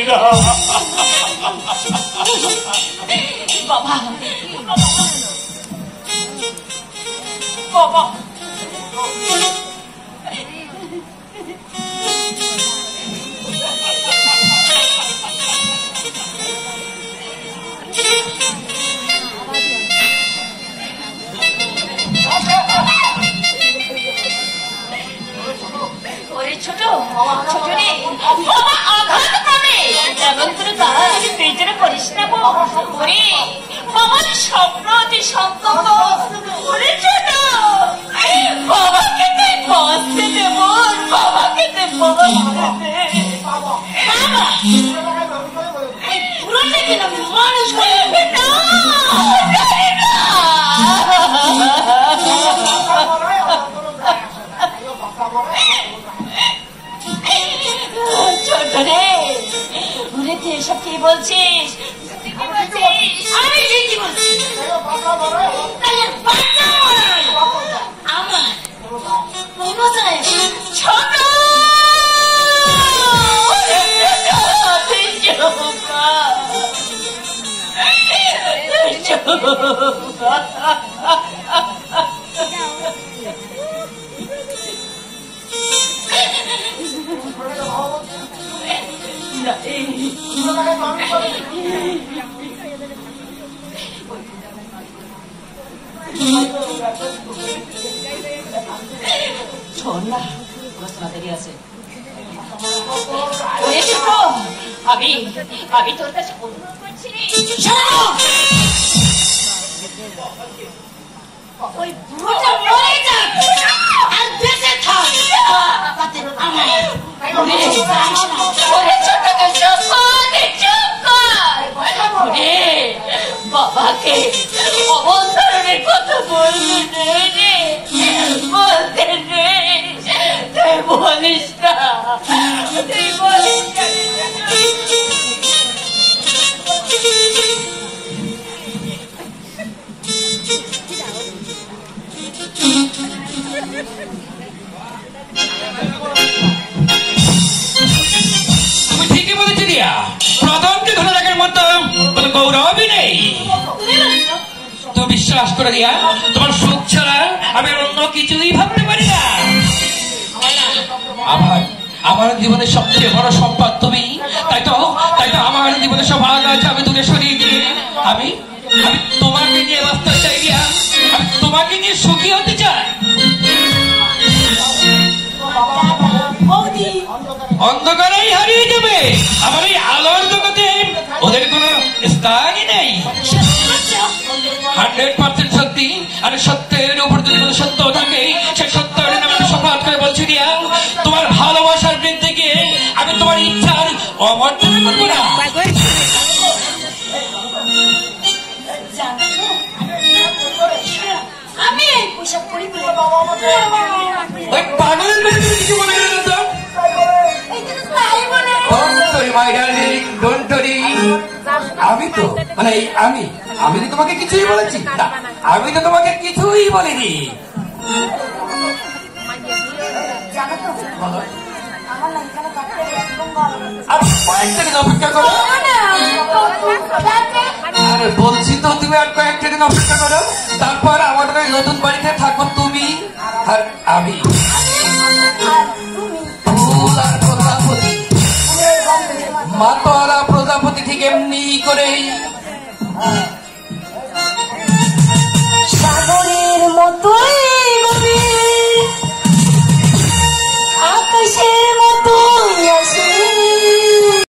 না। বাবা বাবা ছোট ছোট রে বাবা আঘাত পাবে, এমন করে কাজ পেজরে করিস না ওরে বাবার স্বপ্ন অতি সংকল্প। ওরে ছোট বাবাকে তুই বসতে দেব, বাবাকে তুই বসতে দে। বাবা পুরোটা কিনা মানুষ হয়ে না ছোট রে। ওরে তুই এসব কি বলছিস? আমি কি বলছি? আমার ছোট আমি তোর কাছে অনুরোধ করছি ওই বুড়োটা মরে যাক আর বেঁচে থাক তাতে আমার বাবাকে অবন্তরণের কথা বলবি রে, বলতে রে, তুই বলিস না, তুই বলিস না। তুমি ঠিকই বলেছি দিয়া, প্রথমকে ধরে রাখার মতো কোনো গৌরবই নেই। তুমি বিশ্বাস করে দিয়া, তোমার সুখ ছাড়া আমি অন্য কিছুই ভাবতে পারি না। আমার জীবনের সবচেয়ে বড় সম্পদ তুমি, তাই তো আমার জীবনের সব আঘাত আমি দূরে সরিয়ে দিয়ে আমি তোমাকে নিয়ে বাঁচতে চাই দিয়া, আমি তোমাকে নিয়ে সুখী হতে চাই। অন্ধকারেই হারিয়ে যাবে আমার এই আলোর জগতে, ওদের কোনো স্থানই নেই। 100% সত্যি, আর সত্যের উপর যদি কোনো সত্য থাকে, সে সত্যের নামে শপথ করে বলছি দিয়া, তোমার ভালোবাসার বৃদ্ধি গিয়ে আমি তোমার ইচ্ছার অবর্তন করবো না। আমি পোশাক পরি পাগলের কিছু মনে করেন তো। আমি তো মানে আমি তো তোমাকে কিছুই বলেছি না, আমি তো তোমাকে কিছুই বলিনি। অপেক্ষা করো, আরে বলছি তো তুমি আর কয়েকটা দিন অপেক্ষা করো, তারপর আমাদের নতুন বাড়িতে থাকো তুমি আর আমি। ফুল আর প্রজাপতি, মাতোয়ারা প্রজাপতি ঠিক এমনি করেই